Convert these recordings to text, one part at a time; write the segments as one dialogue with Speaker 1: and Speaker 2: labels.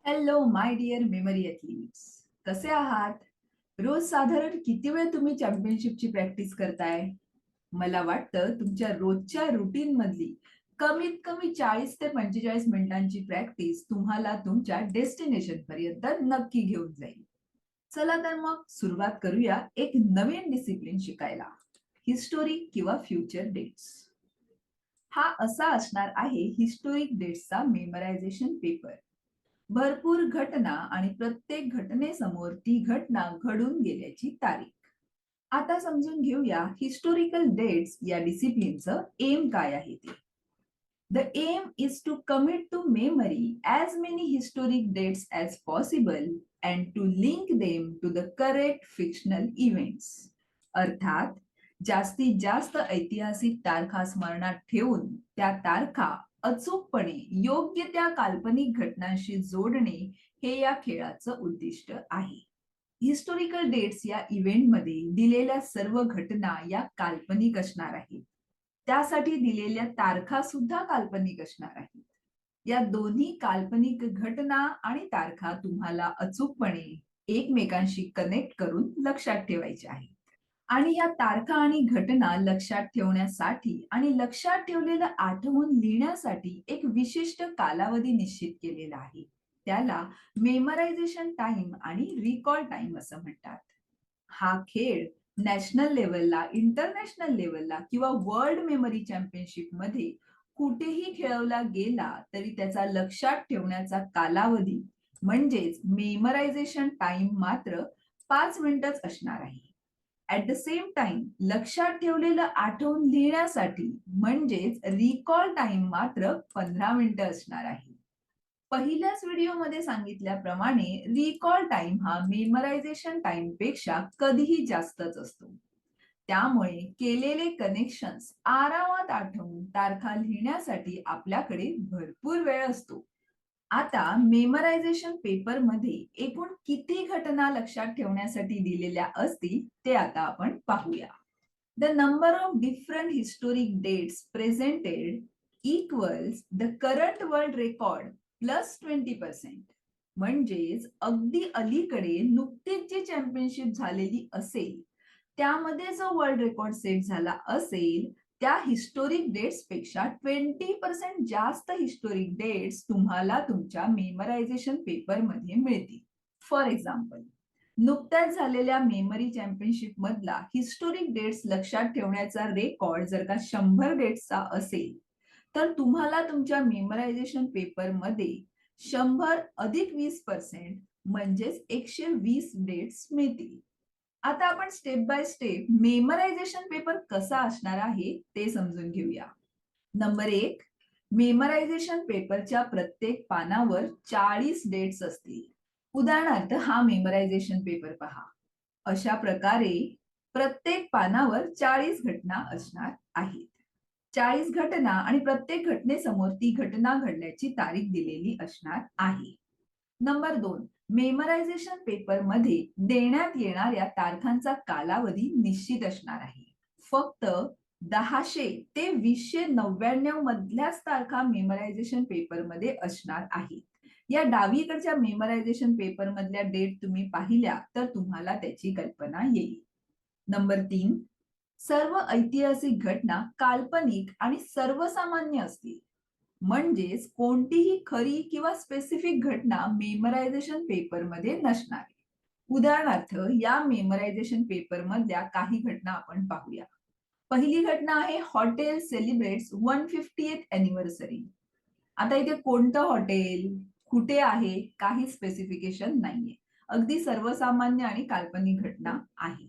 Speaker 1: Hello my dear memory athletes. कसे आहात? रोज साधारण किती वेळ तुम्ही चॅम्पियनशिपची प्रॅक्टिस करताय? मला वाटतं तुमच्या रोजच्या रुटीन मधली कमीत कमी 40 ते 45 मिनिटांची प्रॅक्टिस तुम्हाला तुमच्या डेस्टिनेशन पर्यंत नक्की घेऊन जाईल. चला तर मग सुरुवात करूया एक नवीन डिसिप्लिन शिकायला. हिस्टोरी किंवा फ्युचर डेट्स. हा असा असणार आहे हिस्टोरिक डेट्सचा मेमरायझेशन पेपर. भरपूर घटना आणि प्रत्येक घटनेसमोर ती घटना घडून गेल्याची तारीख. आता समजून घेऊया हिस्टोरिकल डेट्स या डिसिप्लिनचं एम काय आहे ते. The aim is to commit to memory as many historic dates as possible and to link them to the correct fictional events. अर्थात जास्तीत जास्त ऐतिहासिक तारखा स्मरणात ठेवून त्या तारखा अचूकपणे योग्य त्या काल्पनिक घटनांशी जोडणे हे या खेळाचं उद्दिष्ट आहे. हिस्टोरिकल डेट्स या इव्हेंटमध्ये दिलेल्या सर्व घटना या काल्पनिक असणार आहेत. त्यासाठी दिलेल्या तारखा सुद्धा काल्पनिक असणार आहेत. या दोन्ही काल्पनिक घटना आणि तारखा तुम्हाला अचूकपणे एकमेकांशी कनेक्ट करून लक्षात ठेवायच्या आहेत. आणि या तारखा आणि घटना लक्षात ठेवण्यासाठी आणि लक्षात ठेवलेलं आठवून लिहिण्यासाठी एक विशिष्ट कालावधी निश्चित केलेला आहे. त्याला मेमरायझेशन टाइम आणि रिकॉल टाइम असं म्हणतात. हा खेळ नॅशनल लेवलला, इंटरनॅशनल लेवलला किंवा वर्ल्ड मेमरी चॅम्पियनशिप मध्ये कुठेही खेळवला गेला तरी त्याचा लक्षात ठेवण्याचा कालावधी म्हणजेच मेमरायझेशन टाइम मात्र 5 मिनिटच असणार आहे. ऍट द सेम टाइम लक्षात ठेवलेलं आठवून लिहिण्यासाठी म्हणजेच रिकॉल टाइम मात्र 15 मिनिटं असणार आहे. पहिल्याच व्हिडिओमध्ये सांगितल्याप्रमाणे रिकॉल टाइम हा मेमरायझेशन टाइम पेक्षा कधीही जास्तच असतो. त्यामुळे केलेले कनेक्शन्स आरामात आठवून तारखा लिहिण्यासाठी आपल्याकडे भरपूर वेळ असतो. आता मेमरायझेशन पेपर मध्ये एकूण किती घटना लक्षात ठेवण्यासाठी दिलेल्या असतील ते आता आपण पाहूया. The number of different historic dates presented equals the current world record plus 20%. म्हणजेच अगदी अलीकडे नुकतीच जी चॅम्पियनशिप झालेली असेल त्यामध्ये जो वर्ल्ड रेकॉर्ड सेट झाला असेल त्या हिस्टोरिक डेट्स पेक्षा 20% जास्त हिस्टोरिक डेट्स तुम्हाला तुमच्या मेमरायझेशन पेपर मध्ये मिळतील. फॉर एक्झाम्पल, नुकत्याच झालेल्या मेमरी चॅम्पियनशिप मधला हिस्टोरिक डेट्स लक्षात ठेवण्याचा रेकॉर्ड जर का 100 डेट्सचा असेल तर तुम्हाला तुमच्या मेमरायझेशन पेपर मध्ये 100 अधिक 20% म्हणजेच 120 डेट्स मिळतील. आता आपण स्टेप बाय स्टेप मेमरायझेशन पेपर कसा असणार आहे ते समजून घेऊया. नंबर 1, मेमरायझेशन पेपरच्या प्रत्येक पानावर 40 डेट्स असतील. उदाहरणार्थ हा मेमरायझेशन पेपर पहा. अशा प्रकारे प्रत्येक पानावर 40 घटना असणार आहेत. 40 घटना आणि प्रत्येक घटनेसमोर ती घटना घडल्याची तारीख दिलेली असणार आहे. नंबर 2, मेमरायझेशन पेपर मध्ये देण्यात येणाऱ्या तारखांचा कालावधी निश्चित असणार आहे. फक्त 1000 ते 2099 मधल्याच तारखा मेमरायझेशन पेपर मध्ये असणार आहेत. या डावीकडच्या मेमरायझेशन पेपर मधल्या डेट तुम्ही पाहिल्या तर तुम्हाला त्याची कल्पना येईल. नंबर 3, सर्व ऐतिहासिक घटना काल्पनिक आणि सर्वसामान्य असतील. म्हणजेच कोणतीही खरी किंवा स्पेसिफिक घटना मेमरायझेशन पेपर मध्ये नसणार. उदाहरणार्थ या मेमरायझेशन पेपर मधल्या काही घटना आपण पाहूया. पहिली घटना आहे हॉटेल सेलिब्रेट्स 150th अॅनिव्हर्सरी. आता इथे कोणतं हॉटेल, कुठे आहे, काही स्पेसिफिकेशन नाहीये. अगदी सर्वसामान्य आणि काल्पनिक घटना आहे.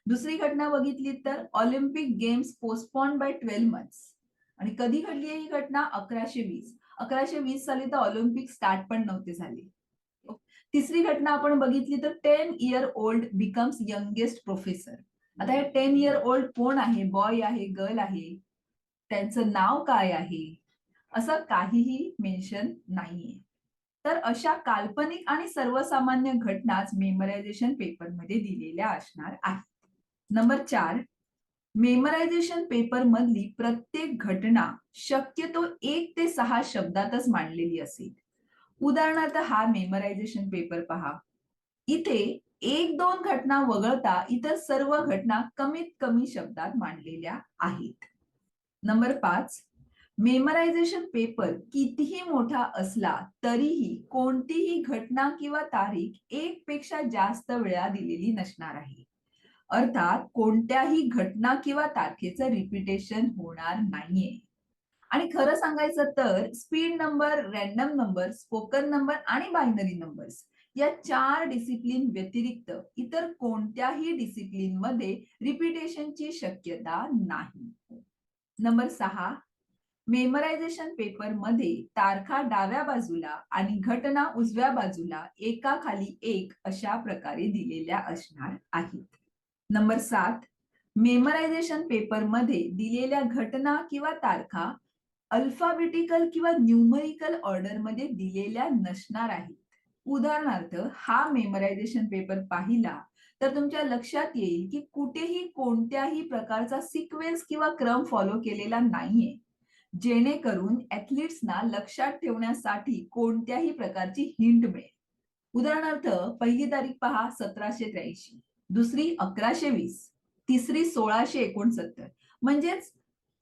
Speaker 1: दुसरी घटना बघितली तर Olympic games postpone by 12 months. आणि कधी घडली आहे ही घटना? 1120. 1120 साली तर ऑलिम्पिक स्टार्ट पण नव्हते झाले. तिसरी घटना आपण बघितली तर 10 year old becomes youngest professor. आता हे 10 इयर ओल्ड कोण आहे? बॉय आहे, गर्ल आहे, त्यांचं नाव काय आहे, असं काहीही मेन्शन नाहीये. तर अशा काल्पनिक आणि सर्वसामान्य घटनाच मेमरायझेशन पेपरमध्ये दिलेल्या असणार आहेत. नंबर 4, मेमरायझेशन पेपर मधली प्रत्येक घटना शक्यतो 1 ते 6 शब्दातच मांडलेली असेल. उदाहरणार्थ हा मेमरायझेशन पेपर पहा. इथे एक दोन घटना वगळता इतर सर्व घटना कमीत कमी शब्दात मांडलेल्या आहेत. नंबर 5, मेमरायझेशन पेपर कितीही मोठा असला तरीही कोणतीही घटना किंवा तारीख एक पेक्षा जास्त वेळा दिलेली नसणार आहे. अर्थात कोणत्याही घटना किंवा तारखेचं रिपिटेशन होणार नाहीये. आणि खरं सांगायचं तर speed number, random number, spoken number आणि बायनरी नंबर्स या 4 डिसिप्लिन व्यतिरिक्त इतर कोणत्याही डिसिप्लिन मध्ये रिपिटेशनची शक्यता नाही. नंबर 6, मेमरायझेशन पेपर मध्ये तारखा डाव्या बाजूला आणि घटना उजव्या बाजूला एकाखाली एक अशा प्रकारे दिलेल्या असणार आहेत. नंबर 7, मेमरायझेशन पेपर मध्ये दिलेल्या घटना किंवा तारखा अल्फाबेटिकल किंवा न्यूमरिकल ऑर्डर मध्ये दिलेल्या नसणार आहेत. उदाहरणार्थ हा मेमरायझेशन पेपर पाहिला तर तुमच्या लक्षात येईल की कुठेही कोणत्याही प्रकारचा सिक्वेन्स किंवा क्रम फॉलो केलेला नाहीये, जेणेकरून ऍथलीट्सना लक्षात ठेवण्यासाठी कोणत्याही प्रकारची हिंट मिळेल. उदाहरणार्थ पहिली तारीख पहा 1783, दुसरी 1120, तिसरी 1669. म्हणजेच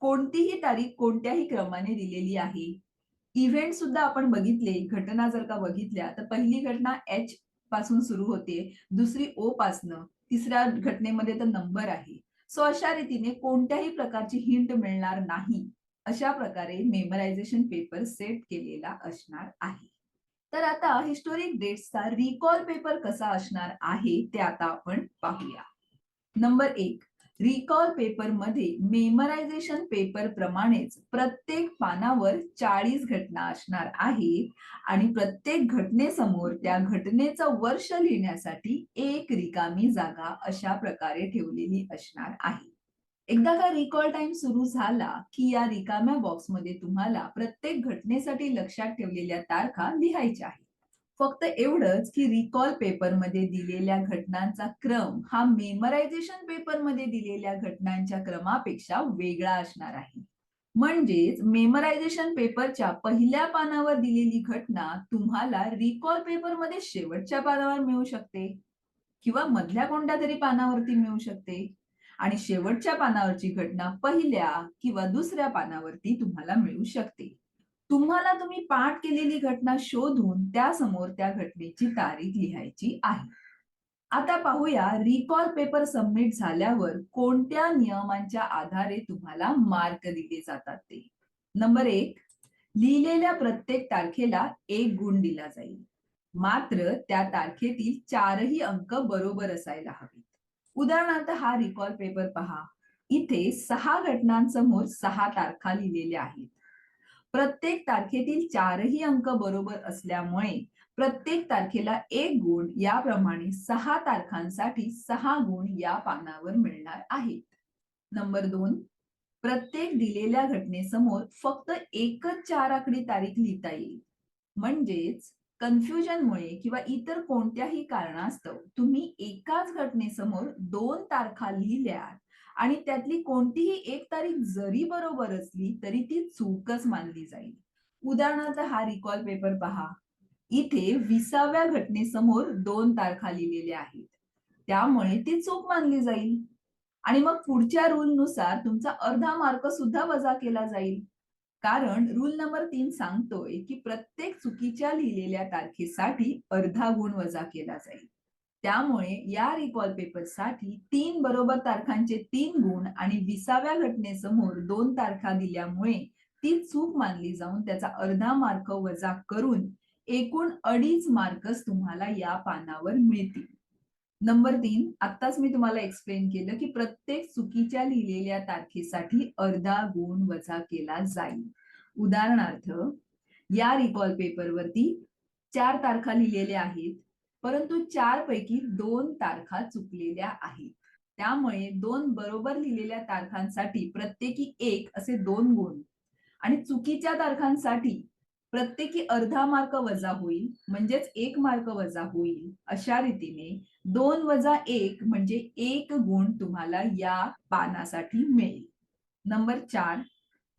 Speaker 1: कोणतीही तारीख कोणत्याही क्रमाने दिलेली आहे. इव्हेंट सुद्धा आपण बघितले, घटना जर का बघितल्या तर पहिली घटना एच पासून सुरू होते, दुसरी ओ पासनं, तिसऱ्या घटनेमध्ये तर नंबर आहे. सो अशा रीतीने कोणत्याही प्रकारची हिंट मिळणार नाही. अशा प्रकारे मेमरायझेशन पेपर सेट केलेला असणार आहे. तर आता हिस्टोरिक डेट्सचा रिकॉल पेपर कसा असणार आहे ते आता आपण पाहूया. नंबर 1, रिकॉल पेपर मध्ये मेमरायझेशन पेपर प्रमाणेच प्रत्येक पानावर 40 घटना असणार आहेत आणि प्रत्येक घटनेसमोर त्या घटनेचं वर्ष लिहिण्यासाठी एक रिकामी जागा अशा प्रकारे ठेवलेली असणार आहे. एकदा का रिकॉल टाइम सुरू झाला की या रिकाम्या बॉक्समध्ये तुम्हाला प्रत्येक घटनेसाठी लक्षात ठेवलेल्या तारखा लिहायच्या आहेत. फक्त एवढंच की रिकॉल पेपरमध्ये दिलेल्या घटनांचा क्रम हा मेमरायझेशन पेपरमध्ये दिलेल्या घटनांच्या क्रमापेक्षा वेगळा असणार आहे. म्हणजेच मेमरायझेशन पेपरच्या पहिल्या पानावर दिलेली घटना तुम्हाला रिकॉल पेपरमध्ये शेवटच्या पानावर मिळू शकते किंवा मधल्या कोणत्या तरी पानावरती मिळू शकते आणि शेवटच्या पानावरची घटना पहिल्या किंवा दुसऱ्या पानावरती तुम्हाला मिळू शकते. तुम्हाला तुम्ही पाठ केलेली घटना शोधून त्यासमोर त्या घटनेची तारीख लिहायची आहे. आता पाहूया रिकॉल पेपर सबमिट झाल्यावर कोणत्या नियमांच्या आधारे तुम्हाला मार्क दिले जातात ते. नंबर 1, लिहिलेल्या प्रत्येक तारखेला 1 गुण दिला जाईल. मात्र त्या तारखेतील 4ही अंक बरोबर असायला हवेत. उदाहरणार्थ हा रिकॉल पेपर पहा. इथे 6 घटनांसमोर 6 तारखा लिहिलेल्या आहेत. प्रत्येक तारखेतील 4ही अंक बरोबर असल्यामुळे प्रत्येक तारखेला 1 गुण याप्रमाणे 6 तारखांसाठी 6 गुण या पानावर मिळणार आहेत. नंबर 2, प्रत्येक दिलेल्या घटनेसमोर फक्त एकच 4 आकडी तारीख लिहिता येईल. म्हणजेच कन्फ्युजनमुळे किंवा इतर कोणत्याही कारणास्तव तुम्ही एकाच घटनेसमोर 2 तारखा लिहिल्या आणि त्यातली कोणतीही एक तारीख जरी बरोबर असली तरी ती चूकच मानली जाईल. उदाहरणार्थ हा रिकॉल पेपर पहा. इथे 20व्या घटनेसमोर 2 तारखा लिहिलेल्या आहेत. त्यामुळे ती चूक मानली जाईल. आणि मग पुढच्या रूलनुसार तुमचा अर्धा मार्क सुद्धा वजा केला जाईल. कारण रूल नंबर 3 सांगतोय की प्रत्येक चुकीच्या लिहिलेल्या तारखेसाठी अर्धा गुण वजा केला जाईल. त्यामुळे या रिकॉल पेपरसाठी 3 बरोबर तारखांचे 3 गुण आणि 20व्या घटनेसमोर 2 तारखा दिल्यामुळे ती चूक मानली जाऊन त्याचा अर्धा मार्क वजा करून एकूण 2.5 मार्कच तुम्हाला या पानावर मिळतील. नंबर 3, आत्ताच मी तुम्हाला एक्सप्लेन केलं की प्रत्येक चुकीच्या लिहिलेल्या तारखेसाठी अर्धा गुण वजा केला जाईल. उदाहरणार्थ या रिकॉल पेपरवरती 4 तारखा लिहिलेल्या आहेत, परंतु 4 पैकी 2 तारखा चुकलेल्या आहेत. त्यामुळे 2 बरोबर लिहिलेल्या तारखांसाठी प्रत्येकी 1 असे 2 गुण आणि चुकीच्या तारखांसाठी प्रत्येकी अर्धा मार्क वजा होईल, म्हणजेच 1 मार्क वजा होईल. अशा रीतीने 2 वजा 1 म्हणजे 1 गुण तुम्हाला या पानासाठी मिळेल. नंबर 4,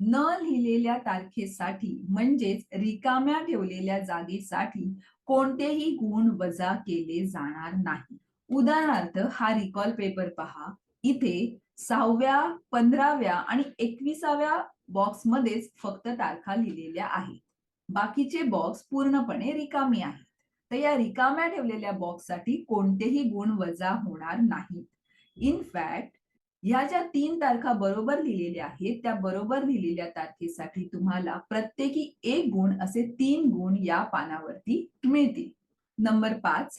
Speaker 1: न लिहिलेल्या तारखेसाठी म्हणजेच रिकाम्या ठेवलेल्या जागेसाठी कोणतेही गुण वजा केले जाणार नाही. उदाहरणार्थ हा रिकॉल पेपर पहा. इथे 6व्या, 15व्या आणि 21व्या बॉक्समध्येच फक्त तारखा लिहिलेल्या आहेत. बाकीचे बॉक्स पूर्णपणे रिकामी आहेत. तर या रिकाम्या ठेवलेल्या बॉक्ससाठी कोणतेही गुण वजा होणार नाहीत. इन फॅक्ट ह्या ज्या 3 तारखा बरोबर लिहिलेल्या आहेत, त्या बरोबर लिहिलेल्या तारखेसाठी तुम्हाला प्रत्येकी 1 गुण असे 3 गुण या पानावरती मिळतील. नंबर 5,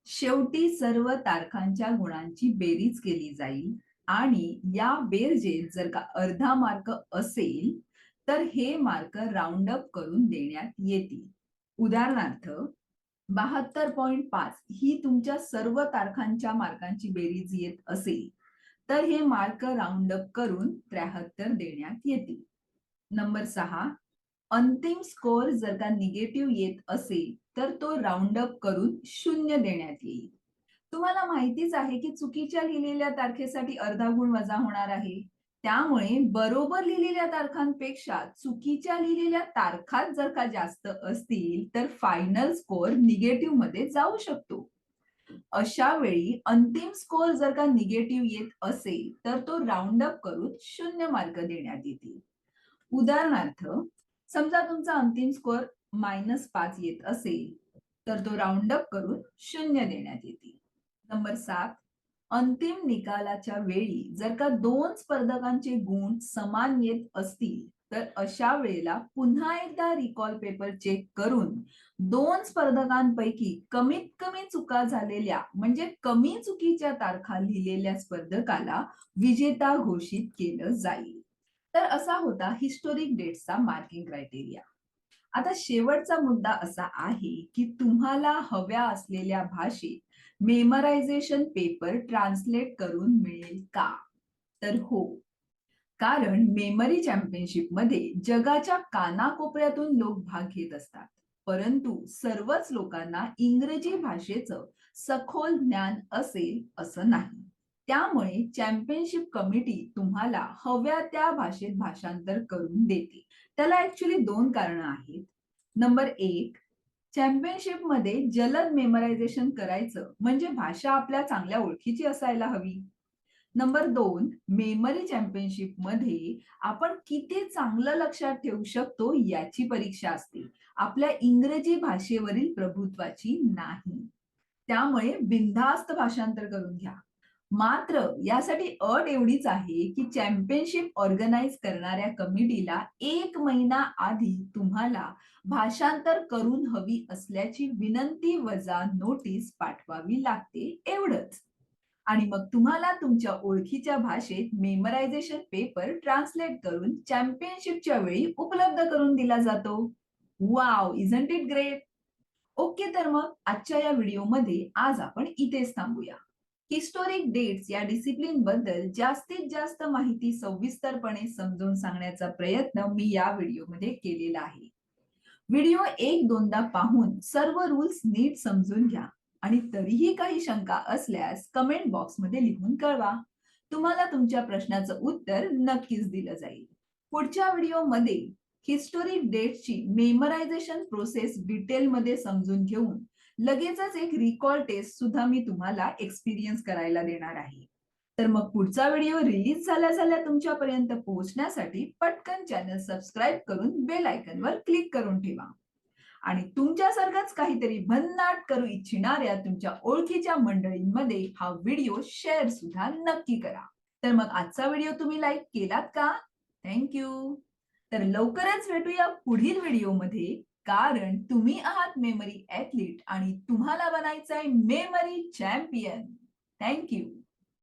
Speaker 1: शेवटी सर्व तारखांच्या गुणांची बेरीज केली जाईल आणि या बेरजेत जर का अर्धा मार्क असेल, तर हे मार्क राउंड अप करून देण्यात येतील. उदाहरणार्थ 72.5 ही तुमच्या सर्व तारखांच्या मार्कांची बेरीज येत असेल, तर हे मार्क राउंड अप करून 73 देण्यात येतील. नंबर 6, अंतिम स्कोर जर का निगेटिव्ह येत असेल, तर तो राउंड अप करून 0 देण्यात येईल. तुम्हाला माहितीच आहे की चुकीच्या लिहिलेल्या तारखेसाठी अर्धा गुण वजा होणार आहे. त्यामुळे बरोबर लिहिलेल्या तारखांपेक्षा चुकीच्या लिहिलेल्या तारखाच जर का जास्त असतील, तर फायनल स्कोर निगेटिव्ह मध्ये जाऊ शकतो. अशा वेळी अंतिम स्कोर जर का निगेटिव्ह येत असेल, तर तो राउंड अप करून 0 मार्क देण्यात येतील. उदाहरणार्थ, समजा तुमचा अंतिम स्कोर -5 येत असेल, तर तो राउंड अप करून 0 देण्यात येतील. नंबर 7, अंतिम निकालाच्या वेळी जर का 2 स्पर्धकांचे गुण समान येत असतील, तर अशा वेळेला पुन्हा एकदा रिकॉल पेपर चेक करून 2 स्पर्धकांपैकी कमीत कमी चुका झालेल्या म्हणजे कमी चुकीच्या तारखा लिहिलेल्या स्पर्धकाला विजेता घोषित केलं जाईल. तर असा होता हिस्टोरिक डेट्सचा मार्किंग क्रायटेरिया. आता शेवटचा मुद्दा असा आहे की तुम्हाला हव्या असलेल्या भाषेत मेमरायझेशन पेपर ट्रान्सलेट करून मिळेल का? तर हो. कारण मेमरी चॅम्पियनशिप मध्ये जगाच्या कानाकोपऱ्यातून लोक भाग घेत असतात. परंतु सर्वच लोकांना इंग्रजी भाषेचं सखोल ज्ञान असेल असं नाही. त्यामुळे चॅम्पियनशिप कमिटी तुम्हाला हव्या त्या भाषेत भाषांतर करून देते. त्याला ऍक्च्युली 2 कारणं आहेत. नंबर 1, चॅम्पियनशिप मध्ये जलद मेमरायझेशन करायचं म्हणजे भाषा आपल्या चांगल्या ओळखीची असायला हवी. नंबर 2, मेमरी चॅम्पियनशिप मध्ये आपण किती चांगलं लक्षात ठेवू शकतो याची परीक्षा असते, आपल्या इंग्रजी भाषेवरील प्रभुत्वाची नाही. त्यामुळे बिनधास्त भाषांतर करून घ्या. मात्र यासाठी अट एवढीच आहे की चॅम्पियनशिप ऑर्गनाइज करणाऱ्या कमिटीला 1 महिना आधी तुम्हाला भाषांतर करून हवी असल्याची विनंती वजा नोटीस पाठवावी लागते, एवढंच. आणि मग तुम्हाला तुमच्या ओळखीच्या भाषेत मेमरायझेशन पेपर ट्रान्सलेट करून चॅम्पियनशिपच्या वेळी उपलब्ध करून दिला जातो. Wow, isn't it great? Okay, तर मग आजच्या या व्हिडिओमध्ये आज आपण इथेच थांबूया. हिस्टोरिक डेट्स या डिसिप्लिन बद्दल जास्तीत जास्त माहिती सविस्तरपणे समजावून सांगण्याचा प्रयत्न मी या व्हिडिओमध्ये केलेला आहे. व्हिडिओ 1-2दा पाहून सर्व रूल्स नीट समजून घ्या आणि तरीही काही शंका असल्यास कमेंट बॉक्समध्ये लिहून कळवा. तुम्हाला तुमच्या प्रश्नाचं उत्तर नक्कीच दिलं जाईल. पुढच्या व्हिडिओमध्ये हिस्टोरिक डेट्सची मेमरायझेशन प्रोसेस डिटेलमध्ये समजून घेऊन लगेचच एक रिकॉल टेस्ट सुद्धा मी तुम्हाला एक्सपिरियन्स करायला देणार आहे. तर मग पुढचा व्हिडिओ रिलीज झाल्या तुमच्यापर्यंत पोहोचण्यासाठी पटकन चॅनल सबस्क्राईब करून बेल आयकॉनवर क्लिक करून ठेवा. आणि तुमच्यासारखंच काहीतरी भन्नाट करू इच्छिणाऱ्या तुमच्या ओळखीच्या मंडळींमध्ये हा व्हिडिओ शेअर सुद्धा नक्की करा. तर मग आजचा व्हिडिओ तुम्ही लाईक केलात का? Thank you. तर लवकरच भेटूया पुढील व्हिडिओमध्ये, कारण तुम्ही आहात मेमरी ऍथलीट आणि तुम्हाला बनायचंय मेमरी चॅम्पियन. Thank you.